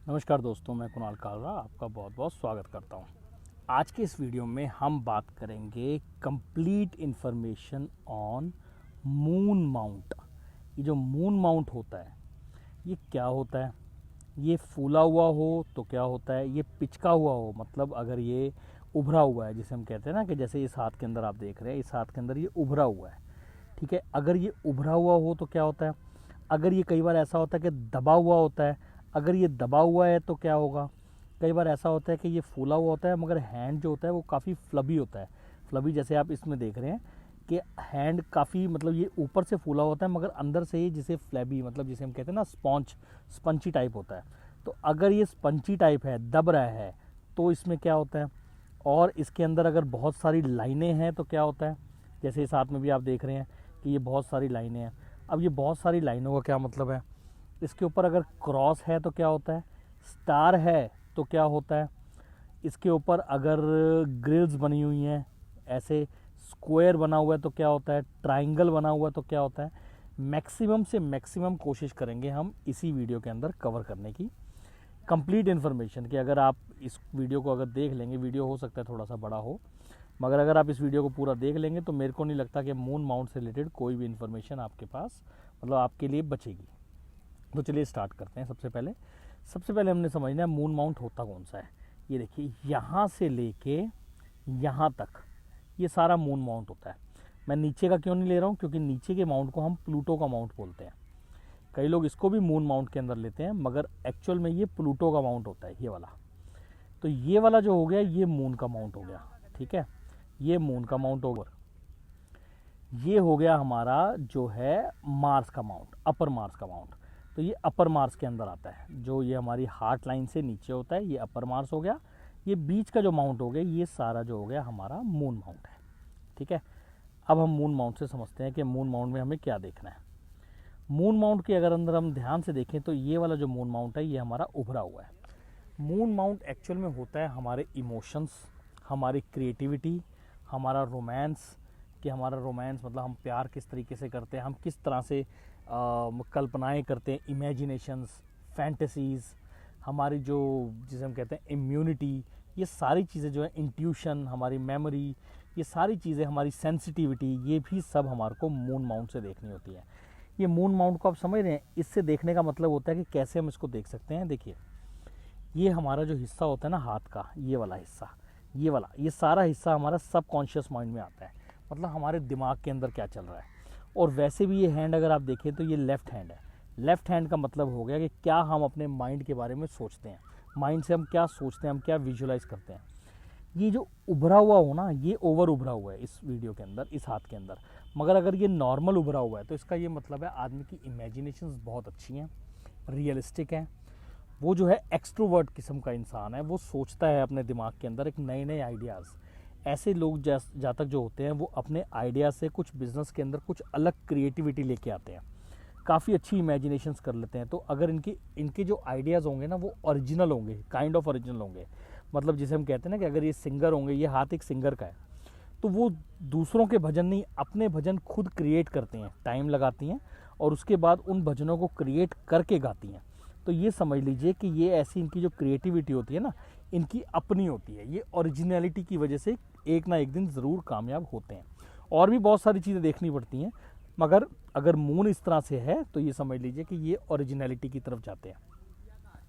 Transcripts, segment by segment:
नमस्कार दोस्तों, मैं कुणाल कालरा आपका बहुत बहुत स्वागत करता हूँ। आज के इस वीडियो में हम बात करेंगे complete information on moon mount. ये जो मून माउंट होता है ये क्या होता है, ये फूला हुआ हो तो क्या होता है, ये पिचका हुआ हो मतलब अगर ये उभरा हुआ है, जिसे हम कहते हैं ना कि जैसे इस हाथ के अंदर आप देख रहे हैं, इस हाथ के अंदर ये उभरा हुआ है, ठीक है। अगर ये उभरा हुआ हो तो क्या होता है, अगर ये कई बार ऐसा होता है कि दबा हुआ होता है, अगर ये दबा हुआ है तो क्या होगा, कई बार ऐसा होता है कि ये फूला हुआ होता है मगर हैंड जो होता है वो काफ़ी फ्लबी होता है। फ्लबी जैसे आप इसमें देख रहे हैं कि हैंड काफ़ी मतलब ये ऊपर से फूला होता है मगर अंदर से ये जिसे फ्लैबी मतलब जिसे हम कहते हैं ना स्पंची टाइप होता है। तो अगर ये स्पंची टाइप है, दब रहा है, तो इसमें क्या होता है। और इसके अंदर अगर बहुत सारी लाइनें हैं तो क्या होता है, जैसे इस हाथ में भी आप देख रहे हैं कि ये बहुत सारी लाइनें हैं। अब ये बहुत सारी लाइनों का क्या मतलब है, इसके ऊपर अगर क्रॉस है तो क्या होता है, स्टार है तो क्या होता है, इसके ऊपर अगर ग्रिल्स बनी हुई हैं, ऐसे स्क्वायर बना हुआ है तो क्या होता है, ट्राइंगल बना हुआ है तो क्या होता है। मैक्सिमम से मैक्सिमम कोशिश करेंगे हम इसी वीडियो के अंदर कवर करने की कंप्लीट इन्फॉर्मेशन की। अगर आप इस वीडियो को अगर देख लेंगे, वीडियो हो सकता है थोड़ा सा बड़ा हो, मगर अगर आप इस वीडियो को पूरा देख लेंगे तो मेरे को नहीं लगता कि मून माउंट से रिलेटेड कोई भी इन्फॉर्मेशन आपके पास मतलब आपके लिए बचेगी। तो चलिए स्टार्ट करते हैं। सबसे पहले हमने समझना है मून माउंट होता कौन सा है। ये देखिए, यहाँ से लेके यहाँ तक ये सारा मून माउंट होता है। मैं नीचे का क्यों नहीं ले रहा हूँ, क्योंकि नीचे के माउंट को हम प्लूटो का माउंट बोलते हैं। कई लोग इसको भी मून माउंट के अंदर लेते हैं मगर एक्चुअल में ये प्लूटो का माउंट होता है, ये वाला। तो ये वाला जो हो गया ये मून का माउंट हो गया, ठीक है। ये मून का माउंट ओवर, ये हो गया हमारा जो है मार्स का माउंट, अपर मार्स का माउंट। तो ये अपर मार्स के अंदर आता है, जो ये हमारी हार्ट लाइन से नीचे होता है, ये अपर मार्स हो गया। ये बीच का जो माउंट हो गया ये सारा जो हो गया हमारा मून माउंट है, ठीक है। अब हम मून माउंट से समझते हैं कि मून माउंट में हमें क्या देखना है। मून माउंट के अगर अंदर हम ध्यान से देखें तो ये वाला जो मून माउंट है ये हमारा उभरा हुआ है। मून माउंट एक्चुअल में होता है हमारे इमोशंस, हमारी क्रिएटिविटी, हमारा रोमांस, कि हमारा रोमांस मतलब हम प्यार किस तरीके से करते हैं, हम किस तरह से कल्पनाएं करते हैं, इमेजिनेशंस, फैंटेसीज़, हमारी जो जिसे हम कहते हैं इम्यूनिटी, ये सारी चीज़ें जो है, इंट्यूशन, हमारी मेमोरी, ये सारी चीज़ें, हमारी सेंसिटिविटी, ये भी सब हमारे को मून माउंट से देखनी होती है। ये मून माउंट को आप समझ रहे हैं, इससे देखने का मतलब होता है कि कैसे हम इसको देख सकते हैं। देखिए, ये हमारा जो हिस्सा होता है ना हाथ का, ये वाला हिस्सा, ये वाला, ये सारा हिस्सा हमारा सबकॉन्शियस माइंड में आता है, मतलब हमारे दिमाग के अंदर क्या चल रहा है। और वैसे भी ये हैंड अगर आप देखें तो ये लेफ़्ट हैंड है। लेफ़्ट हैंड का मतलब हो गया कि क्या हम अपने माइंड के बारे में सोचते हैं, माइंड से हम क्या सोचते हैं, हम क्या विजुलाइज करते हैं। ये जो उभरा हुआ हो ना, ये ओवर उभरा हुआ है इस वीडियो के अंदर, इस हाथ के अंदर। मगर अगर ये नॉर्मल उभरा हुआ है तो इसका ये मतलब है आदमी की इमेजिनेशंस बहुत अच्छी हैं, रियलिस्टिक हैं। वो जो है एक्सट्रोवर्ट किस्म का इंसान है, वो सोचता है अपने दिमाग के अंदर एक नए नए आइडियाज़। ऐसे लोग जहाँ तक जो होते हैं वो अपने आइडिया से कुछ बिजनेस के अंदर कुछ अलग क्रिएटिविटी लेके आते हैं, काफ़ी अच्छी इमेजिनेशंस कर लेते हैं। तो अगर इनके जो आइडियाज़ होंगे ना वो ओरिजिनल होंगे, काइंड ऑफ ओरिजिनल होंगे, मतलब जिसे हम कहते हैं ना कि अगर ये सिंगर होंगे, ये हाथ एक सिंगर का है, तो वो दूसरों के भजन नहीं, अपने भजन खुद क्रिएट करते हैं, टाइम लगाती हैं और उसके बाद उन भजनों को क्रिएट करके गाती हैं। तो ये समझ लीजिए कि ये ऐसी इनकी जो क्रिएटिविटी होती है ना, इनकी अपनी होती है। ये ओरिजिनलिटी की वजह से एक ना एक दिन ज़रूर कामयाब होते हैं। और भी बहुत सारी चीज़ें देखनी पड़ती हैं, मगर अगर मून इस तरह से है तो ये समझ लीजिए कि ये ओरिजिनलिटी की तरफ जाते हैं।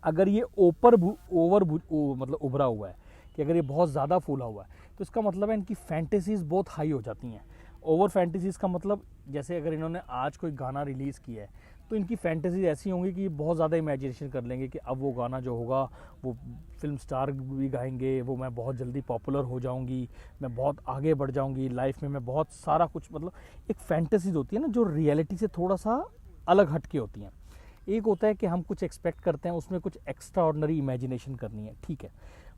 अगर ये मतलब उभरा हुआ है, कि अगर ये बहुत ज़्यादा फूला हुआ है तो इसका मतलब है इनकी फैंटेसीज़ बहुत हाई हो जाती हैं। ओवर फैंटेसीज़ का मतलब, जैसे अगर इन्होंने आज कोई गाना रिलीज़ किया है तो इनकी फैंटेसीज ऐसी होंगी कि ये बहुत ज़्यादा इमेजिनेशन कर लेंगे कि अब वो गाना जो होगा वो फिल्म स्टार भी गाएंगे, वो मैं बहुत जल्दी पॉपुलर हो जाऊंगी, मैं बहुत आगे बढ़ जाऊंगी लाइफ में, मैं बहुत सारा कुछ, मतलब एक फैंटेसीज होती है ना जो रियलिटी से थोड़ा सा अलग हटके होती हैं। एक होता है कि हम कुछ एक्सपेक्ट करते हैं, उसमें कुछ एक्स्ट्रा ऑर्डनरी इमेजिनेशन करनी है, ठीक है।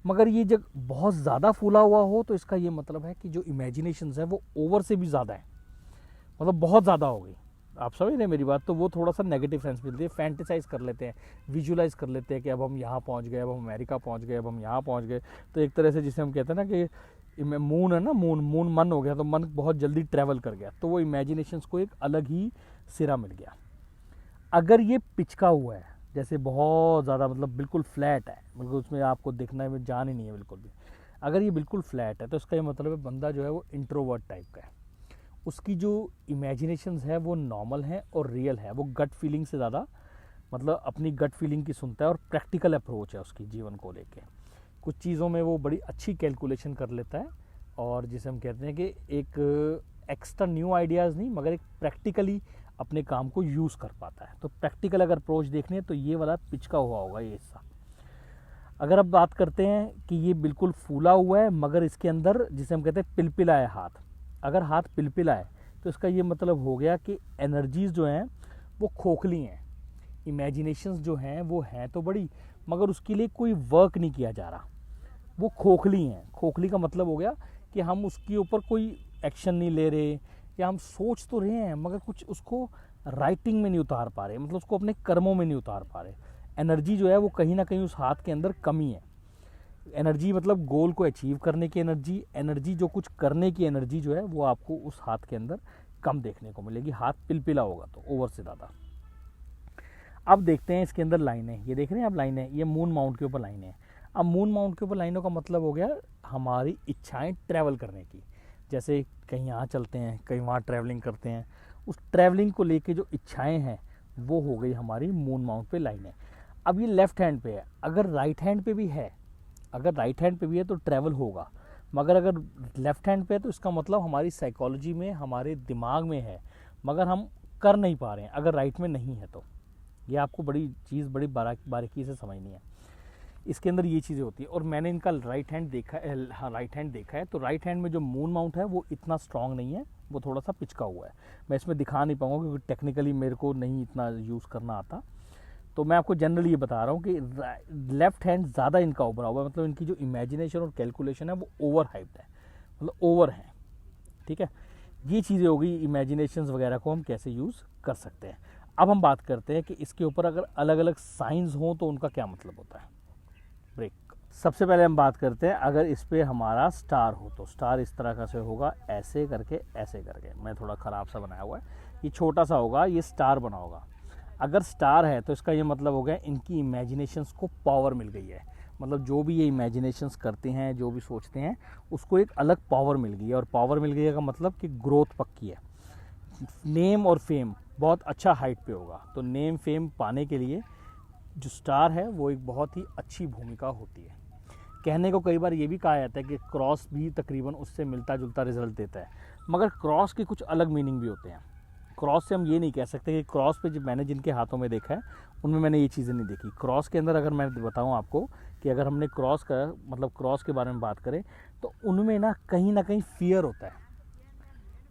मगर ये जब बहुत ज़्यादा फूला हुआ हो तो इसका ये मतलब है कि जो इमेजिनेशन है वो ओवर से भी ज़्यादा है, मतलब बहुत ज़्यादा हो गई। आप समझ रहे हैं मेरी बात। तो वो थोड़ा सा नेगेटिव सेंस मिलती है, फैंटेसाइज कर लेते हैं, विजुलाइज कर लेते हैं कि अब हम यहाँ पहुँच गए, अब हम अमेरिका पहुँच गए, अब हम यहाँ पहुँच गए। तो एक तरह से जिसे हम कहते हैं ना कि मून है ना, मून मन हो गया, तो मन बहुत जल्दी ट्रैवल कर गया, तो वो इमेजिनेशंस को एक अलग ही सिरा मिल गया। अगर ये पिचका हुआ है, जैसे बहुत ज़्यादा मतलब बिल्कुल फ्लैट है, बिल्कुल उसमें आपको दिखने में जान ही नहीं है बिल्कुल भी। अगर ये बिल्कुल फ्लैट है तो इसका ये मतलब है बंदा जो है वो इंट्रोवर्ट टाइप का है, उसकी जो इमेजिनेशंस है वो नॉर्मल है और रियल है, वो गट फीलिंग से ज़्यादा मतलब अपनी गट फीलिंग की सुनता है और प्रैक्टिकल अप्रोच है उसकी जीवन को लेके। कुछ चीज़ों में वो बड़ी अच्छी कैलकुलेशन कर लेता है और जिसे हम कहते हैं कि एक एक्स्ट्रा न्यू आइडियाज़ नहीं मगर एक प्रैक्टिकली अपने काम को यूज़ कर पाता है। तो प्रैक्टिकल अगर अप्रोच देखनी है तो ये वाला पिचका हुआ होगा ये हिस्सा। अगर अब बात करते हैं कि ये बिल्कुल फूला हुआ है मगर इसके अंदर जिसे हम कहते हैं पिलपिला है हाथ, अगर हाथ पिलपिला है तो इसका ये मतलब हो गया कि एनर्जीज़ जो हैं वो खोखली हैं, इमेजिनेशंस जो हैं वो हैं तो बड़ी मगर उसके लिए कोई वर्क नहीं किया जा रहा, वो खोखली हैं। खोखली का मतलब हो गया कि हम उसके ऊपर कोई एक्शन नहीं ले रहे या हम सोच तो रहे हैं मगर कुछ उसको राइटिंग में नहीं उतार पा रहे, मतलब उसको अपने कर्मों में नहीं उतार पा रहे। एनर्जी जो है वो कहीं ना कहीं उस हाथ के अंदर कमी है। एनर्जी मतलब गोल को अचीव करने की एनर्जी, एनर्जी जो कुछ करने की एनर्जी जो है वो आपको उस हाथ के अंदर कम देखने को मिलेगी, हाथ पिलपिला होगा तो ओवर से ज़्यादा। अब देखते हैं इसके अंदर लाइनें, ये देख रहे हैं आप लाइनें, ये मून माउंट के ऊपर लाइनें हैं। अब मून माउंट के ऊपर लाइनों का मतलब हो गया हमारी इच्छाएं ट्रैवल करने की, जैसे कहीं यहाँ चलते हैं कहीं वहाँ ट्रैवलिंग करते हैं, उस ट्रैवलिंग को लेके जो इच्छाएं हैं वो हो गई हमारी मून माउंट पे लाइनें। अब ये लेफ्ट हैंड पे है, अगर राइट हैंड पे भी है, अगर राइट हैंड पे भी है तो ट्रैवल होगा, मगर अगर लेफ्ट हैंड पे है तो इसका मतलब हमारी साइकोलॉजी में हमारे दिमाग में है मगर हम कर नहीं पा रहे हैं अगर राइट में नहीं है तो। ये आपको बड़ी चीज़ बड़ी बारीकी से समझनी है, इसके अंदर ये चीज़ें होती है। और मैंने इनका राइट हैंड देखा है, हाँ राइट हैंड देखा है, तो राइट हैंड में जो मून माउंट है वो इतना स्ट्रांग नहीं है, वो थोड़ा सा पिचका हुआ है। मैं इसमें दिखा नहीं पाऊंगा क्योंकि टेक्निकली मेरे को नहीं इतना यूज़ करना आता, तो मैं आपको जनरली ये बता रहा हूँ कि लेफ्ट हैंड ज़्यादा इनका उभरा हुआ है, मतलब इनकी जो इमेजिनेशन और कैलकुलेशन है वो ओवर हाइप्ड है, मतलब ओवर है। ठीक है, ये चीज़ें हो गई इमेजिनेशंस वगैरह को हम कैसे यूज़ कर सकते हैं। अब हम बात करते हैं कि इसके ऊपर अगर अलग अलग साइंस हों तो उनका क्या मतलब होता है। ब्रेक। सबसे पहले हम बात करते हैं अगर इस पर हमारा स्टार हो तो स्टार इस तरह का से होगा, ऐसे करके ऐसे करके, मैं थोड़ा ख़राब सा बनाया हुआ है, ये छोटा सा होगा, ये स्टार बना होगा। अगर स्टार है तो इसका ये मतलब हो गया इनकी इमेजिनेशंस को पावर मिल गई है, मतलब जो भी ये इमेजिनेशंस करते हैं जो भी सोचते हैं उसको एक अलग पावर मिल गई है, और पावर मिल गई है का मतलब कि ग्रोथ पक्की है। नेम और फेम बहुत अच्छा हाइट पे होगा, तो नेम फेम पाने के लिए जो स्टार है वो एक बहुत ही अच्छी भूमिका होती है। कहने को कई बार ये भी कहा जाता है कि क्रॉस भी तकरीबन उससे मिलता जुलता रिजल्ट देता है, मगर क्रॉस के कुछ अलग मीनिंग भी होते हैं। क्रॉस से हम ये नहीं कह सकते कि क्रॉस पे जब मैंने जिनके हाथों में देखा है उनमें मैंने ये चीज़ें नहीं देखी। क्रॉस के अंदर अगर मैं बताऊं आपको कि अगर हमने क्रॉस का मतलब क्रॉस के बारे में बात करें तो उनमें ना कहीं फियर होता है,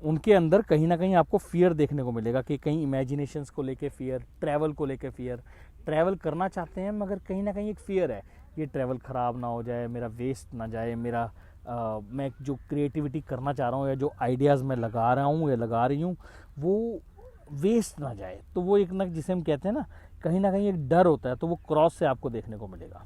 उनके अंदर कहीं ना कहीं आपको फियर देखने को मिलेगा कि कहीं इमेजिनेशंस को लेके फियर, ट्रैवल को लेके फियर, ट्रैवल करना चाहते हैं मगर कहीं ना कहीं एक फियर है, ये ट्रैवल ख़राब ना हो जाए, मेरा वेस्ट ना जाए, मेरा मैं जो क्रिएटिविटी करना चाह रहा हूँ या जो आइडियाज़ मैं लगा रहा हूँ या लगा रही हूँ वो वेस्ट ना जाए, तो वो एक ना जिसे हम कहते हैं ना कहीं एक डर होता है, तो वो क्रॉस से आपको देखने को मिलेगा।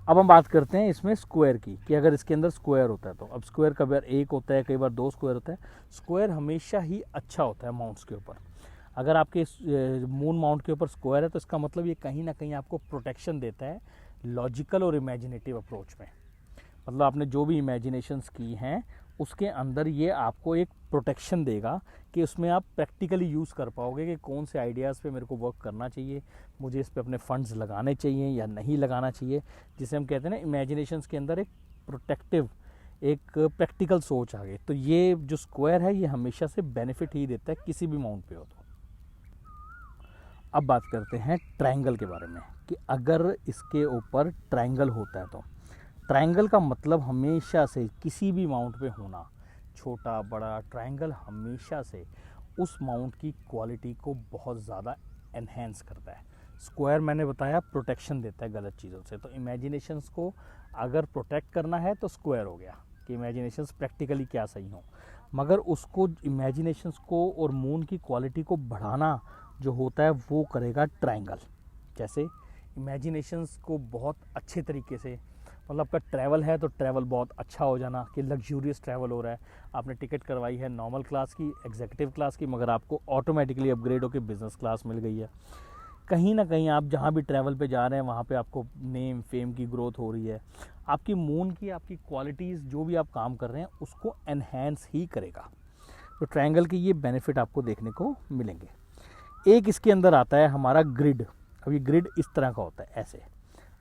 अब हम बात करते हैं इसमें स्क्वायर की, कि अगर इसके अंदर स्क्वायर होता है तो अब स्क्वायर कई बार एक होता है, कई बार दो स्क्वायर होता है। स्क्वायर हमेशा ही अच्छा होता है माउंट्स के ऊपर। अगर आपके मून माउंट के ऊपर स्क्वायर है तो इसका मतलब ये कहीं ना कहीं आपको प्रोटेक्शन देता है लॉजिकल और इमेजिनेटिव अप्रोच में, मतलब आपने जो भी इमेजिनेशंस की हैं उसके अंदर ये आपको एक प्रोटेक्शन देगा कि उसमें आप प्रैक्टिकली यूज़ कर पाओगे कि कौन से आइडियाज़ पे मेरे को वर्क करना चाहिए, मुझे इस पे अपने फंड्स लगाने चाहिए या नहीं लगाना चाहिए, जिसे हम कहते हैं ना इमेजिनेशंस के अंदर एक प्रोटेक्टिव एक प्रैक्टिकल सोच आ गई। तो ये जो स्क्वायर है ये हमेशा से बेनिफिट ही देता है किसी भी माउंट पे हो तो। अब बात करते हैं ट्रायंगल के बारे में कि अगर इसके ऊपर ट्रायंगल होता है तो ट्रायंगल का मतलब हमेशा से किसी भी माउंट पे होना, छोटा बड़ा ट्रायंगल हमेशा से उस माउंट की क्वालिटी को बहुत ज़्यादा एनहेंस करता है। स्क्वायर मैंने बताया प्रोटेक्शन देता है गलत चीज़ों से, तो इमेजिनेशंस को अगर प्रोटेक्ट करना है तो स्क्वायर हो गया कि इमेजिनेशंस प्रैक्टिकली क्या सही हो, मगर उसको इमेजिनेशंस को और मून की क्वालिटी को बढ़ाना जो होता है वो करेगा ट्रायंगल। जैसे इमेजिनेशंस को बहुत अच्छे तरीके से, मतलब आपका ट्रैवल है तो ट्रैवल बहुत अच्छा हो जाना कि लग्जूरियस ट्रैवल हो रहा है, आपने टिकट करवाई है नॉर्मल क्लास की, एग्जीक्यूटिव क्लास की, मगर आपको ऑटोमेटिकली अपग्रेड होकर बिजनेस क्लास मिल गई है, कहीं ना कहीं आप जहाँ भी ट्रैवल पे जा रहे हैं वहाँ पे आपको नेम फेम की ग्रोथ हो रही है। आपकी मून की आपकी क्वालिटीज़ जो भी आप काम कर रहे हैं उसको एनहेंस ही करेगा। तो ट्रायंगल के ये बेनिफिट आपको देखने को मिलेंगे। एक इसके अंदर आता है हमारा ग्रिड। अब ये ग्रिड इस तरह का होता है, ऐसे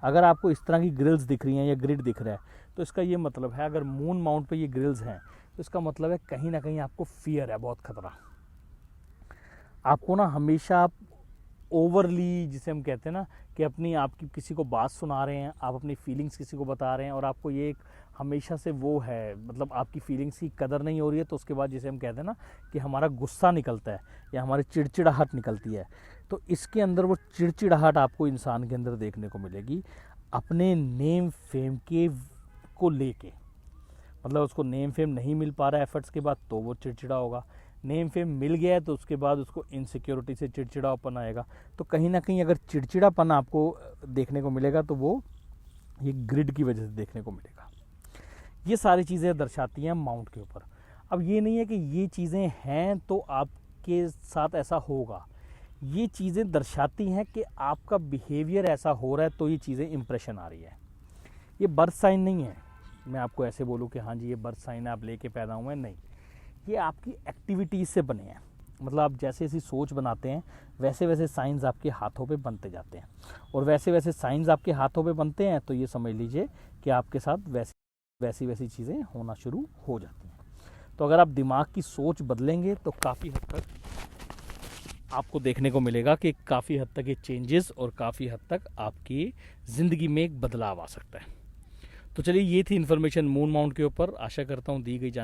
अगर आपको इस तरह की ग्रिल्स दिख रही हैं या ग्रिड दिख रहा है तो इसका ये मतलब है, अगर मून माउंट पे ये ग्रिल्स हैं तो इसका मतलब है कहीं ना कहीं आपको फियर है, बहुत खतरा। आपको ना हमेशा आप ओवरली, जिसे हम कहते हैं ना कि अपनी आपकी किसी को बात सुना रहे हैं, आप अपनी फीलिंग्स किसी को बता रहे हैं और आपको ये एक हमेशा से वो है, मतलब आपकी फीलिंग्स की कदर नहीं हो रही है, तो उसके बाद जिसे हम कहते हैं ना कि हमारा गुस्सा निकलता है या हमारी चिड़चिड़ाहट निकलती है, तो इसके अंदर वो चिड़चिड़ाहट आपको इंसान के अंदर देखने को मिलेगी अपने नेम फेम के को लेके। मतलब उसको नेम फेम नहीं मिल पा रहा है एफर्ट्स के बाद तो वो चिड़चिड़ा होगा, नेम फेम मिल गया है तो उसके बाद उसको इनसिक्योरिटी से चिड़चिड़ापन आएगा। तो कहीं ना कहीं अगर चिड़चिड़ापन आपको देखने को मिलेगा तो वो ये ग्रिड की वजह से देखने को मिलेगा। ये सारी चीज़ें दर्शाती हैं माउंट के ऊपर। अब ये नहीं है कि ये चीज़ें हैं तो आपके साथ ऐसा होगा, ये चीज़ें दर्शाती हैं कि आपका बिहेवियर ऐसा हो रहा है तो ये चीज़ें इंप्रेशन आ रही है। ये बर्थ साइन नहीं है, मैं आपको ऐसे बोलूँ कि हाँ जी ये बर्थ साइन है आप लेके पैदा हुए हैं, नहीं, ये आपकी एक्टिविटीज़ से बने हैं। मतलब आप जैसे जैसी सोच बनाते हैं वैसे वैसे साइंस आपके हाथों पे बनते जाते हैं, और वैसे वैसे साइंस आपके हाथों पे बनते हैं तो ये समझ लीजिए कि आपके साथ वैसी चीज़ें होना शुरू हो जाती हैं। तो अगर आप दिमाग की सोच बदलेंगे तो काफ़ी हद तक आपको देखने को मिलेगा कि काफ़ी हद तक ये चेंजेस और काफ़ी हद तक आपकी ज़िंदगी में एक बदलाव आ सकता है। तो चलिए ये थी इन्फॉर्मेशन मून माउंट के ऊपर। आशा करता हूँ दी गई जानकारी